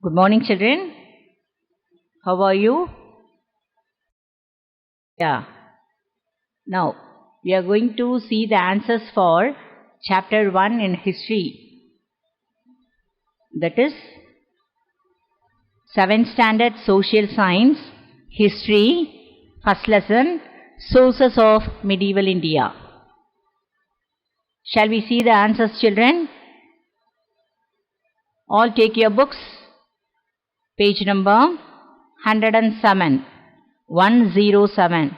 Good morning, children. How are you? Yeah. Now, we are going to see the answers for chapter 1 in history. That is 7th standard social science, history, first lesson, sources of medieval India. Shall we see the answers, children? All take your books. Page number 107. 107.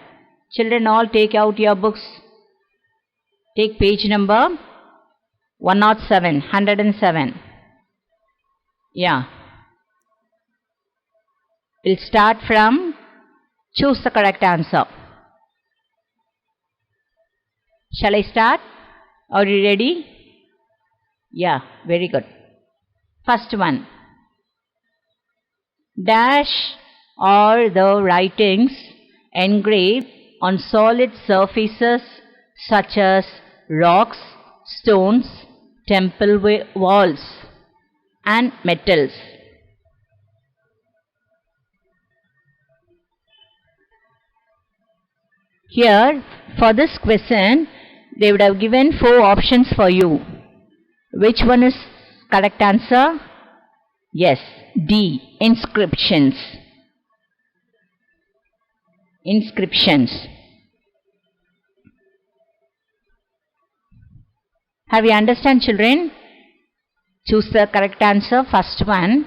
Children, all take out your books. Take page number 107. 107. Yeah. We'll start from choose the correct answer. Shall I start? Are you ready? Yeah, very good. First one. Dash are the writings engraved on solid surfaces such as rocks, stones, temple walls, and metals. Here, for this question, they would have given 4 options for you. Which one is correct answer? Yes, D. Inscriptions. Inscriptions. Have you understand, children? Choose the correct answer. First one.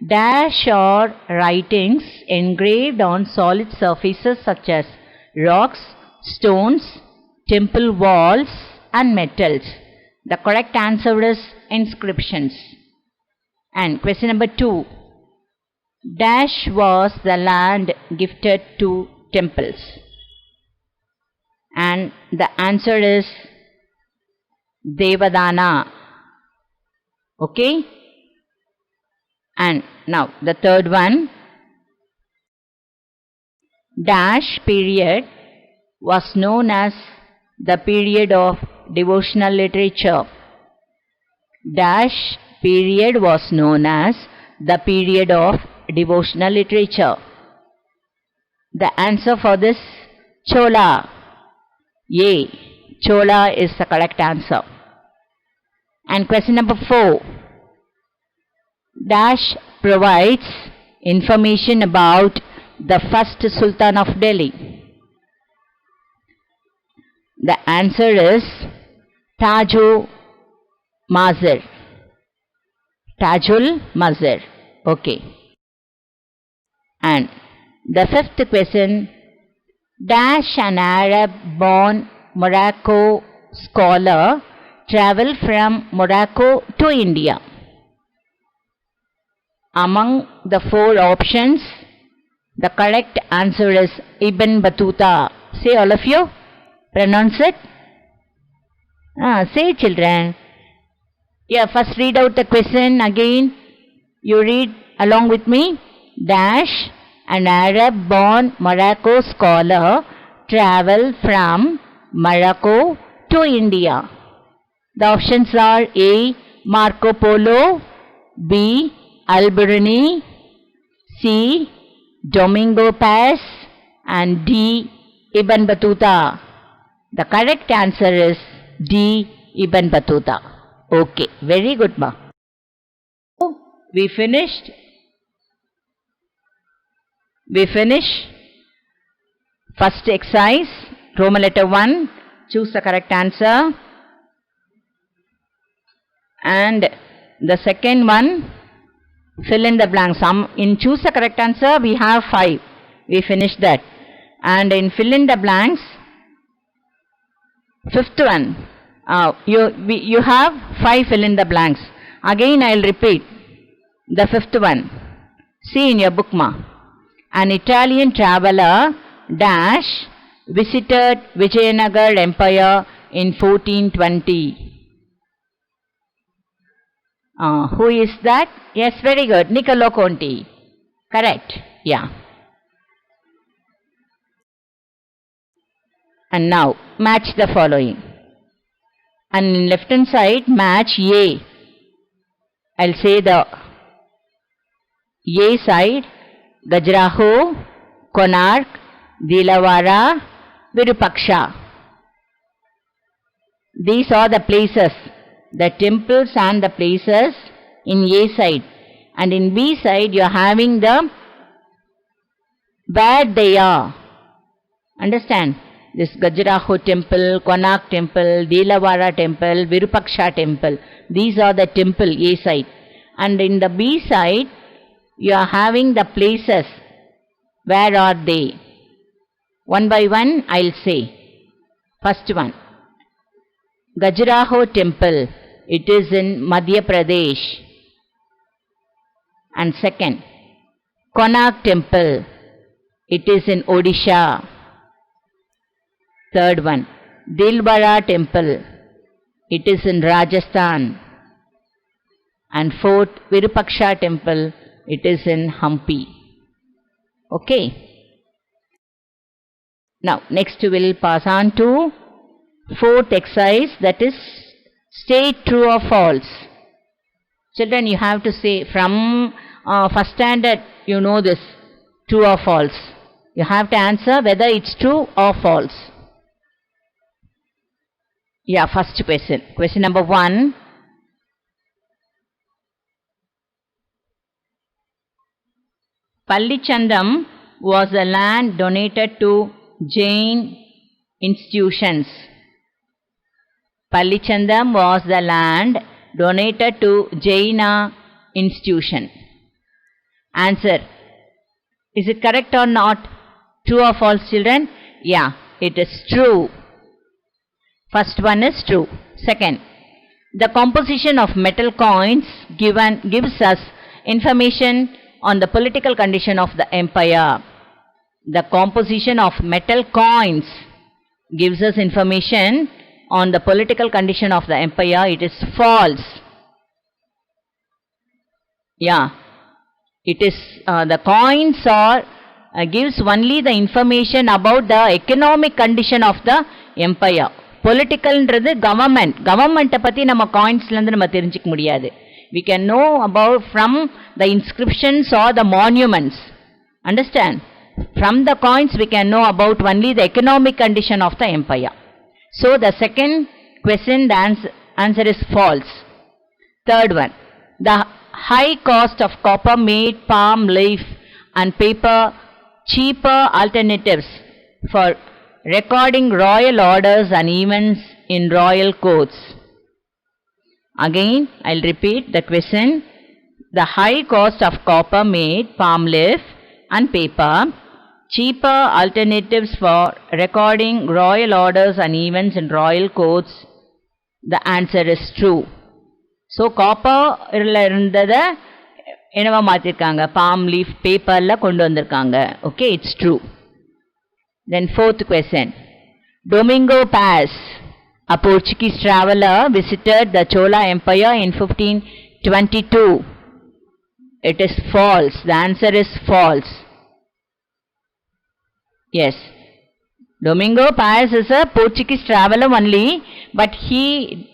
Dash are writings engraved on solid surfaces such as rocks, stones, temple walls, and metals. The correct answer is inscriptions. And question number 2. Dash was the land gifted to temples. And the answer is Devadana. Okay? And now the third one. Dash period was known as the period of devotional literature. Dash period was known as the period of devotional literature. The answer for this, Chola. A. Chola is the correct answer. And question number 4. Dash provides information about the first Sultan of Delhi. The answer is Tajul Mazar. Tajul Mazar. Okay. And the 5th question. Dash an Arab-born Morocco scholar traveled from Morocco to India. Among the 4 options, the correct answer is Ibn Battuta. Say all of you. Pronounce it. Say, children. Yeah, first read out the question again. You read along with me. Dash, an Arab-born Morocco scholar, traveled from Morocco to India. The options are A. Marco Polo, B. Al-Biruni, C. Domingo Paz, and D. Ibn Battuta. The correct answer is D. Ibn Battuta. Okay, very good, ma. We finished. First exercise, Roman letter 1. Choose the correct answer. And the second one, fill in the blanks. In choose the correct answer, we have 5. We finished that. And in fill in the blanks, 5th one, you have 5 fill in the blanks. Again, I will repeat the 5th one. See in your book, ma. An Italian traveller dash visited Vijayanagar Empire in 1420. Who is that? Yes, very good. Niccolo Conti. Correct. Yeah. And now, match the following. And in left hand side, match A. I'll say the A side, Khajuraho, Konark, Dilawara, Virupaksha. These are the places, the temples and the places in A side. And in B side, you are having the where they are. Understand? This Khajuraho temple, Konark temple, Dilawara temple, Virupaksha temple. These are the temple A side. And in the B side, you are having the places. Where are they? One by one, I'll say. First one. Khajuraho temple. It is in Madhya Pradesh. And second, Konark temple. It is in Odisha. Third one, Dilwara temple. It is in Rajasthan. And fourth, Virupaksha temple. It is in Hampi. Okay. Now, next we will pass on to fourth exercise, that is state true or false. Children, you have to say from first standard, you know this, true or false. You have to answer whether it's true or false. Yeah, first question. Question number 1. Pallichandam was a land donated to Jain institutions. Pallichandam was the land donated to Jaina institution. Answer. Is it correct or not? True or false, children? Yeah, it is true. First one is true. Second, the composition of metal coins gives us information on the political condition of the empire. The composition of metal coins gives us information on the political condition of the empire. It is false. Yeah, it is the coins are gives only the information about the economic condition of the empire. Political-ன்றது government பத்தி நம்ம coinsல இருந்து நம்ம தெரிஞ்சிக்க முடியாது. We can know about from the inscriptions or the monuments. Understand? From the coins we can know about only the economic condition of the empire. So the second question, the answer is false. Third one, the high cost of copper made palm leaf and paper cheaper alternatives for recording royal orders and events in royal courts. Again, I'll repeat the question. The high cost of copper made palm leaf and paper cheaper alternatives for recording royal orders and events in royal courts. The answer is true. So, copper irundada enava maathirukanga, palm leaf paper la kondu vandirukanga. Okay, it's true. Then fourth question. Domingo Paz, a Portuguese traveler, visited the Chola Empire in 1522. It is false. The answer is false. Yes. Domingo Paz is a Portuguese traveler only, but he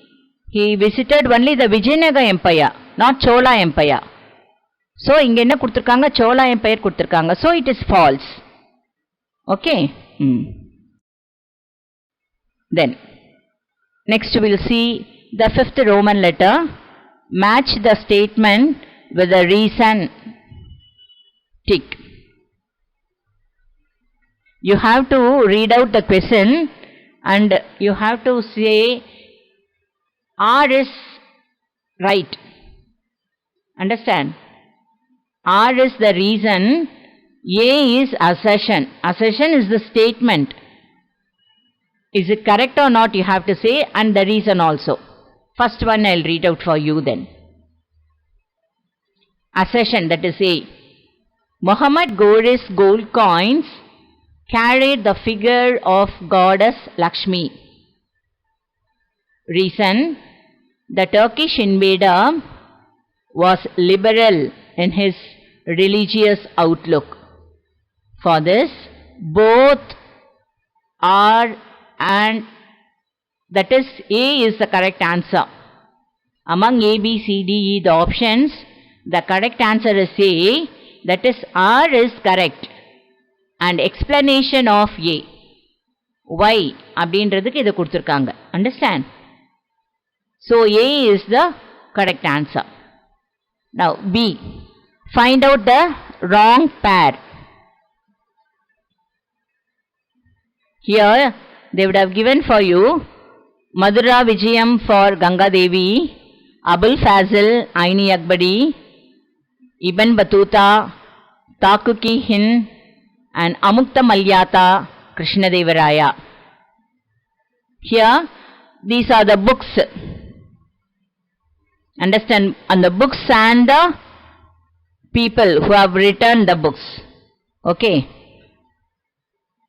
visited only the Vijayanagar Empire, not Chola Empire. So, inga enna kuduthirukanga, Chola Empire kuduthirukanga. So, it is false. Okay. Then, next we will see the fifth Roman letter. Match the statement with the reason. Tick. You have to read out the question and you have to say R is right. Understand? R is the reason. A is assertion. Assertion is the statement. Is it correct or not, you have to say, and the reason also. First one I'll read out for you then. Assertion, that is A. Muhammad Ghori's gold coins carried the figure of goddess Lakshmi. Reason, the Turkish invader was liberal in his religious outlook. For this, both are and that is A is the correct answer. Among A, B, C, D, E, the options, the correct answer is A. That is R is correct. And explanation of A. Why அப்படின்றதுக்கு இதை கொடுத்திருக்காங்க. Understand? So A is the correct answer. Now B. Find out the wrong pair. Here they would have given for you Madura Vijayam for Ganga Devi, Abul Fazil Aini Akbari, Ibn Battuta, Takuki Hind, and Amukta Malyata Krishnadevaraya. Here these are the books. Understand? And the books and the people who have written the books. Okay.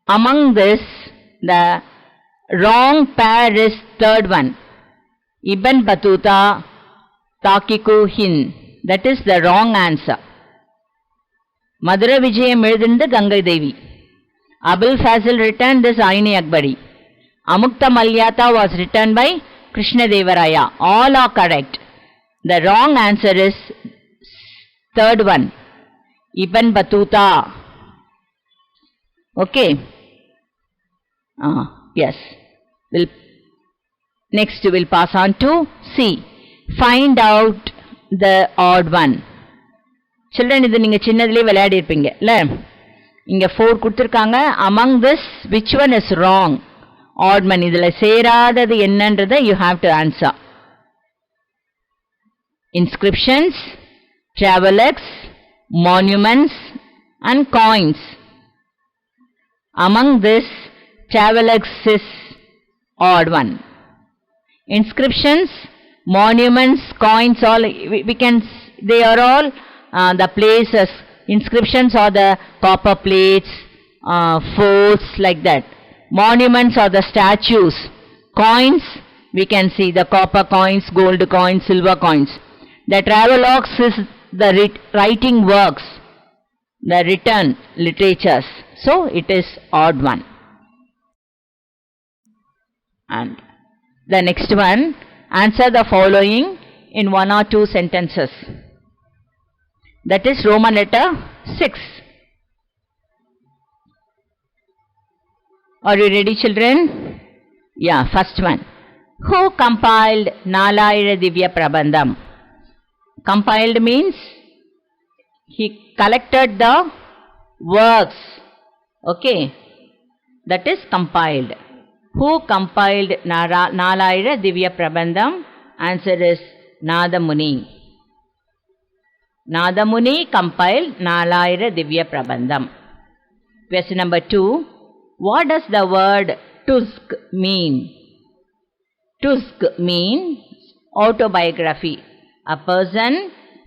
Among this, the wrong pair is third one. Ibn Battuta, Takiku Hind. That is the wrong answer. Madura Vijayam எழுதினது Ganga Devi. Abul Fazil written this Aini Akbari. Amukta Malyata was written by Krishnadevaraya. All are correct. The wrong answer is third one. Ibn Battuta. Okay. Yes. Next we'll pass on to C. Find out the odd one. Children, இது நீங்க சின்னதிலே விளையாடி இருப்பீங்க இல்ல? இங்க 4 கொடுத்திருக்காங்க. Among this, which one is wrong? Odd one. இதுல சேராதது என்னன்றதை you have to answer. Inscriptions, travelers, monuments, and coins. Among this, travelers is odd one. Inscriptions, monuments, coins, all we can, they are all the places. Inscriptions are the copper plates, forts, like that. Monuments are the statues. Coins, we can see the copper coins, gold coins, silver coins. The travelogues is the writing works, the written literatures. So it is odd one. And the next one, answer the following in 1 or 2 sentences. That is Roman letter 6. Are you ready, children? Yeah, first one. Who compiled Nalayira Divya Prabandham? Compiled means he collected the works. Okay, that is compiled. Who compiled Nalayira Divya Prabandham? Answer is Nada Muni. Nada Muni compiled Nalayira Divya Prabandham. Question number 2. What does the word Tusk mean? Tusk means autobiography. A person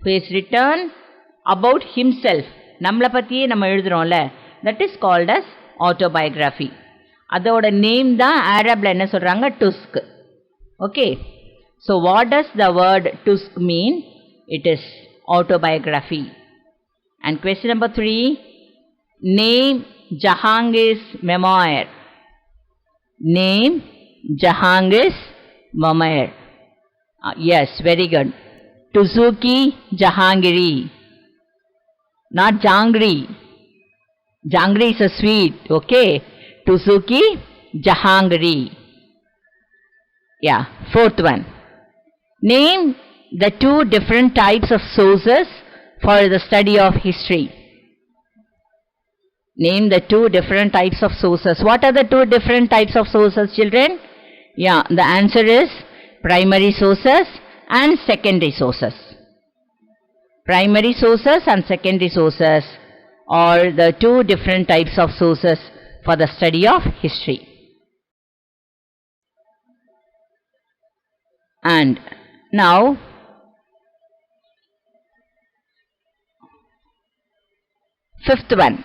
who is written about himself. நம்மளை பற்றியே நம்ம எழுதுறோம்ல, that is called as autobiography. அதோட name தான் அரபில் என்ன சொல்கிறாங்க? Tusk. Okay. So what does the word Tusk mean? It is autobiography. And question number 3. Name Jahangir's memoir. Name Jahangir's memoir. Yes, very good. Tuzuki Jahangiri. Not Jangri. Jangri is a sweet. Okay. Tuzuki Jahangiri. Yeah. 4th one. Name the 2 different types of sources for the study of history. Name the 2 different types of sources. What are the 2 different types of sources, children? Yeah, the answer is primary sources and secondary sources. Primary sources and secondary sources are the 2 different types of sources for the study of history. And now, fifth one.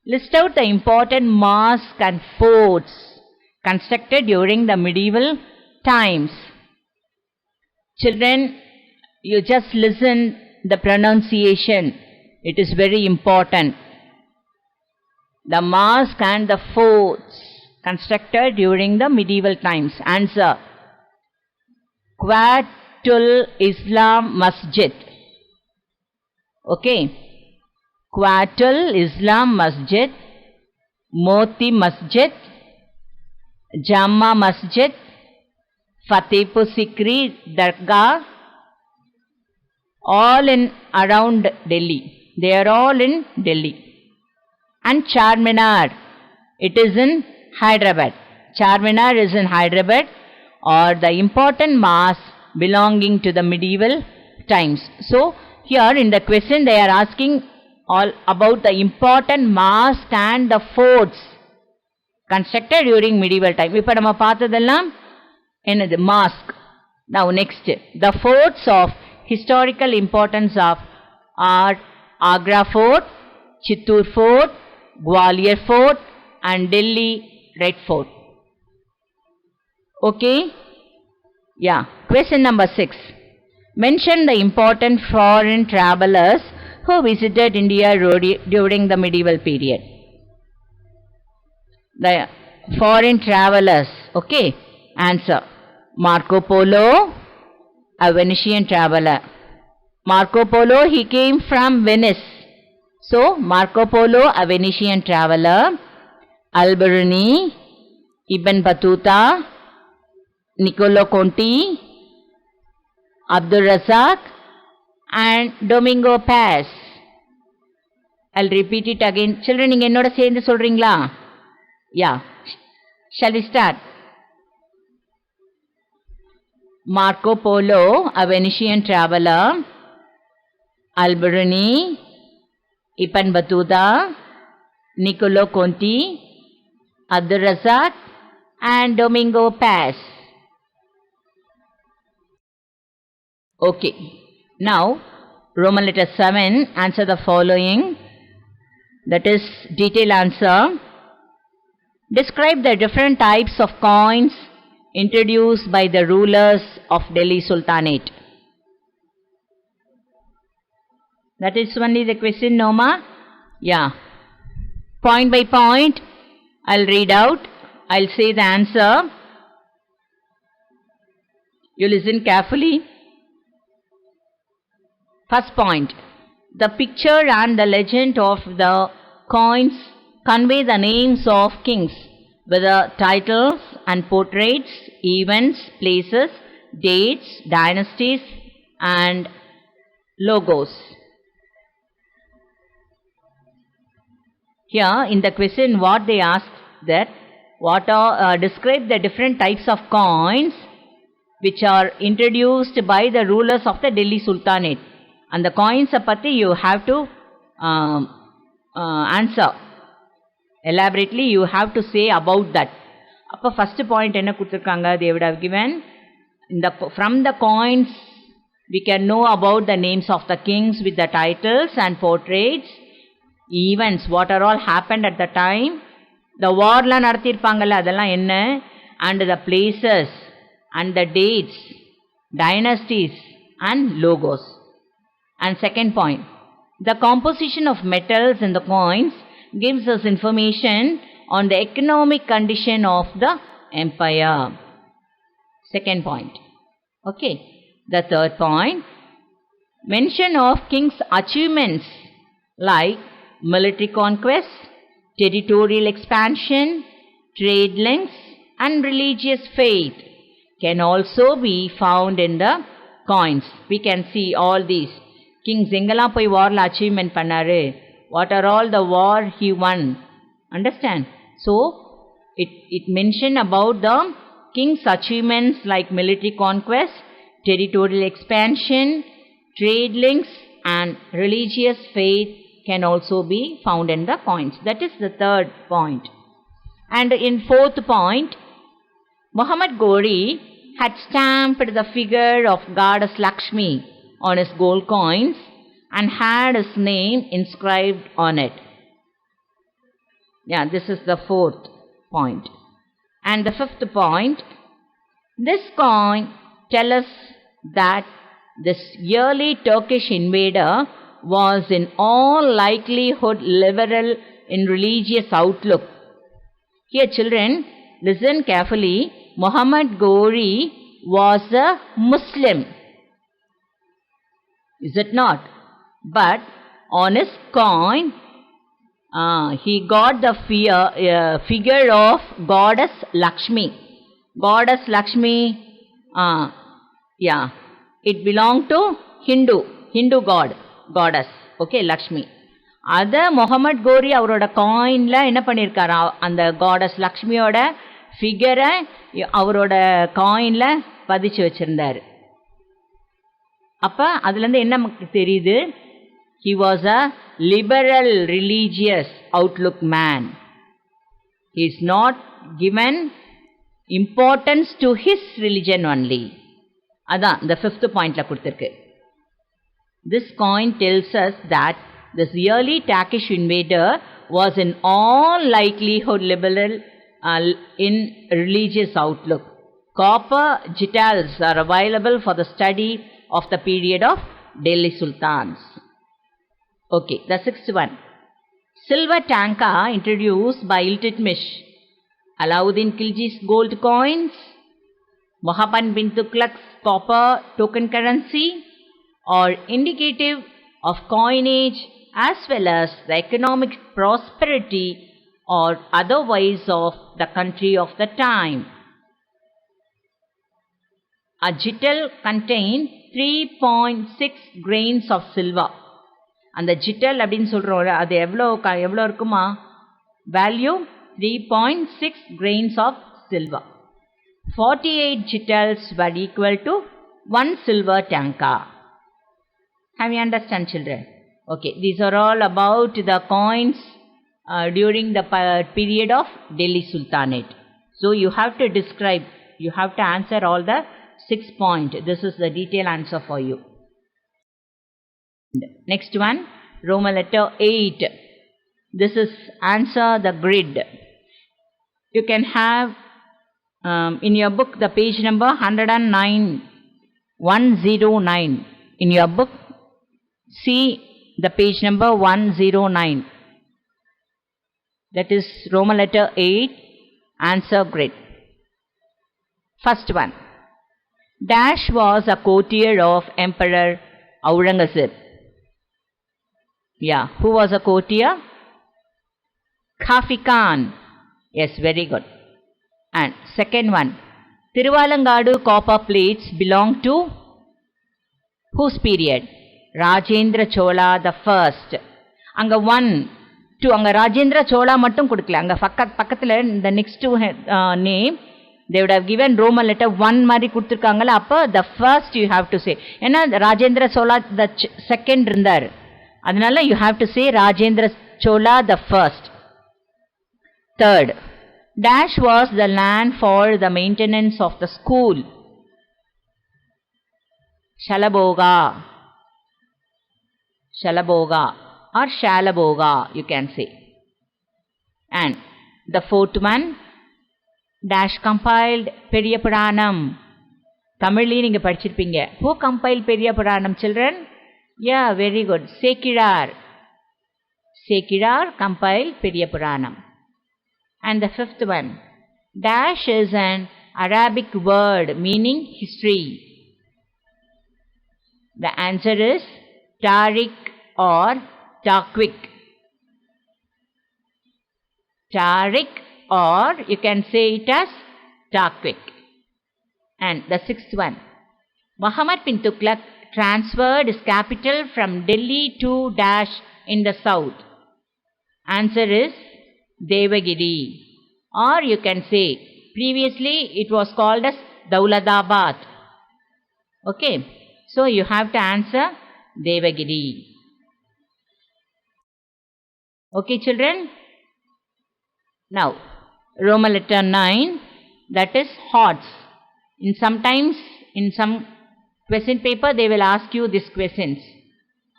List out the important mosques and forts constructed during the medieval times. Children, you just listen the pronunciation. It is very important. The mosque and the forts constructed during the medieval times. Answer. Quwwatul Islam Masjid. Okay. Quatul Islam Masjid, Moti Masjid, Jama Masjid, Fatehpur Sikri Dargah, all in around Delhi. They are all in Delhi. And Charminar, it is in Hyderabad. Charminar is in Hyderabad, or the important mosque belonging to the medieval times. So here in the question they are asking all about the important mosque and the forts constructed during medieval time. இப்போ நம்ம பார்த்ததெல்லாம் என்னது mosque. Now next, the forts of historical importance are Agra Fort, Chittoor Fort, Gwalior Fort and Delhi Red Fort. Okay? Yeah. Question number 6. Mention the important foreign travelers who visited India during the medieval period. The foreign travelers. Okay? Answer. Marco Polo, a Venetian traveler. Marco Polo, he came from Venice. So, Marco Polo, a Venetian traveler. Alberuni, Ibn Battuta, Niccolo Conti, Abdul Razak and Domingo Paz. I'll repeat it again. Children, நீங்க என்னோட சேர்ந்து சொல்றீங்களா? Yeah. Shall we start? Marco Polo, a Venetian traveler. Alberuni, Ibn Battuta, Niccolo Conti, Abdul Razak and Domingo Paz. Okay. Now, Roman letter 7, answer the following. That is detailed answer. Describe the different types of coins introduced by the rulers of Delhi Sultanate. That is only the question, Noma? Yeah. Point by point, I'll read out. I'll say the answer. You listen carefully. First point. The picture and the legend of the coins convey the names of kings with the titles and portraits, events, places, dates, dynasties and logos. Here in the question what they asked that describe the different types of coins which are introduced by the rulers of the Delhi Sultanate. And the coins patti you have to answer. Elaborately you have to say about that. Appa first point enna kuduthirukanga, they would have given from the coins we can know about the names of the kings with the titles and portraits, events, what are all happened at the time, the war la nadathirpangala adella enna, and the places and the dates, dynasties and logos. And second point, the composition of metals in the coins gives us information on the economic condition of the empire. Second point. Okay. The third point, mention of kings' achievements like military conquest, territorial expansion, trade links and religious faith can also be found in the coins. We can see all these. Kings engala poi war la achievement pannaru, what are all the war he won. Understand? So it mentioned about the king's achievements like military conquest, territorial expansion, trade links and religious faith can also be found in the coins. That is the third point. And in fourth point, Muhammad Ghori had stamped the figure of goddess Lakshmi on his gold coins and had his name inscribed on it. Yeah, this is the fourth point. And the fifth point, this coin tells us that this early Turkish invader was in all likelihood liberal in religious outlook. Here children, listen carefully. Muhammad Ghori was a Muslim. Is it not? But on his coin, he got the figure of goddess Lakshmi. Goddess Lakshmi, yeah, it belonged to Hindu goddess, okay, Lakshmi. அதை முகமது கோரி அவரோட காயினில் என்ன பண்ணியிருக்காரா, அந்த goddess லக்ஷ்மியோட ஃபிகரை அவரோட காயினில் பதிச்சு வச்சுருந்தார். அப்போ அதுலேருந்து என்ன நமக்கு தெரியுது, he was a liberal religious outlook man. He is not given importance to his religion only. அதான் இந்த 5th பாயிண்ட்ல கொடுத்துருக்கு. This coin tells us that this early Turkish invader was in all likelihood liberal in religious outlook. Copper jitals are available for the study of the period of Delhi Sultans. Okay, the 6th one. Silver tanka introduced by Iltutmish. Alauddin Khilji's gold coins. Muhammad bin Tughlaq's copper token currency, or indicative of coinage as well as the economic prosperity or otherwise of the country of the time. A jittal contained 3.6 grains of silver. அந்த ஜிட்டல் அப்படின்னு சொல்கிறோம், அது எவ்வளோ இருக்குமா, value 3.6 grains of silver. 48 jittals were equal to 1 silver tanka. Have you understand, children? Okay, these are all about the coins during the period of Delhi Sultanate. So you have to describe, you have to answer all the 6 points. This is the detailed answer for you. Next one, Roman letter 8. This is answer the grid. You can have in your book the page number 109. In your book, see the page number 109. That is Roman letter 8, answer grid. First one. Dash was a courtier of Emperor Aurangzeb. Yeah, who was a courtier? Khafi Khan. Yes, very good. And second one. Tiruvalangadu copper plates belong to whose period? Rajendra Chola the first. அங்கே 1, 2, அங்கே ராஜேந்திர சோழா மட்டும் கொடுக்கல, அங்கே பக்கத்தில் இந்த next name they would have given Roman letter 1 மாதிரி கொடுத்துருக்காங்களா, அப்போ the first you have to say. ஏன்னா ராஜேந்திர சோழா the second இருந்தார், அதனால you have to say Rajendra Chola the first. Third, Dash was the land for the maintenance of the school. Shalaboga or Shalaboga you can say. And the fourth one, Dash compiled Periya Puranam. Tamilli neenga padichirpinga. Who compiled Periya Puranam, children? Yeah, very good. Sekirar compiled Periya Puranam. And the fifth one, Dash is an Arabic word meaning history. The answer is Tariq or Tarquic. Tariq, or you can say it as Tarquic. And the sixth one, Muhammad bin Tughlaq transferred his capital from Delhi to Dash in the south. Answer is Devagiri, or you can say previously it was called as Dauladabad. Okay, so you have to answer Devagiri. Okay, children. Now, Roman letter 9, that is HOTS. Sometimes in some question paper they will ask you these questions.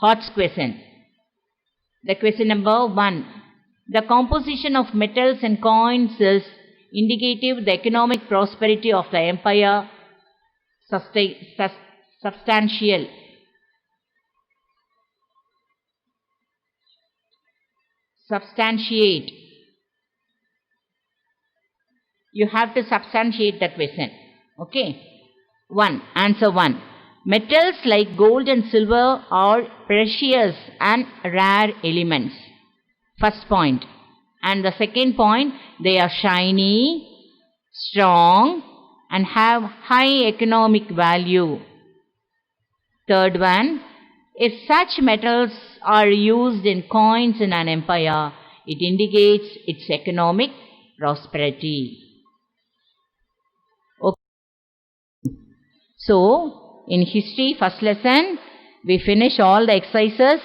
HOTS question. The question number 1. The composition of metals and coins is indicative of the economic prosperity of the empire. Substantial. Substantiate. You have to substantiate the question. Okay. 1. Answer 1. Metals like gold and silver are precious and rare elements. First point. And the second point, they are shiny, strong, and have high economic value. Third one, if such metals are used in coins in an empire, it indicates its economic prosperity. Okay. So, in history, first lesson, we finish all the exercises.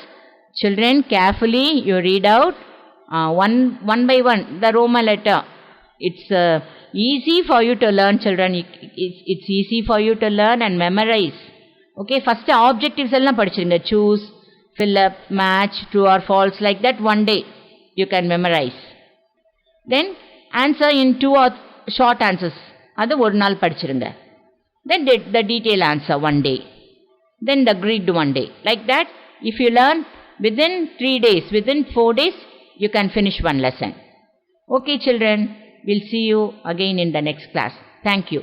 Children, carefully you read out one by one the Roman letter. It's easy for you to learn, children. It's easy for you to learn and memorize. Okay, first objectives எல்லாம் படிச்சிருங்க. Choose, fill up, match, true or false, like that one day you can memorize. Then answer in 2 or short answers. அது ஒரு நாள் படிச்சிருங்க. Then the detail answer one day. Then the grid one day. Like that, if you learn within 3 days, within 4 days, you can finish one lesson. Okay, children, we'll see you again in the next class. Thank you.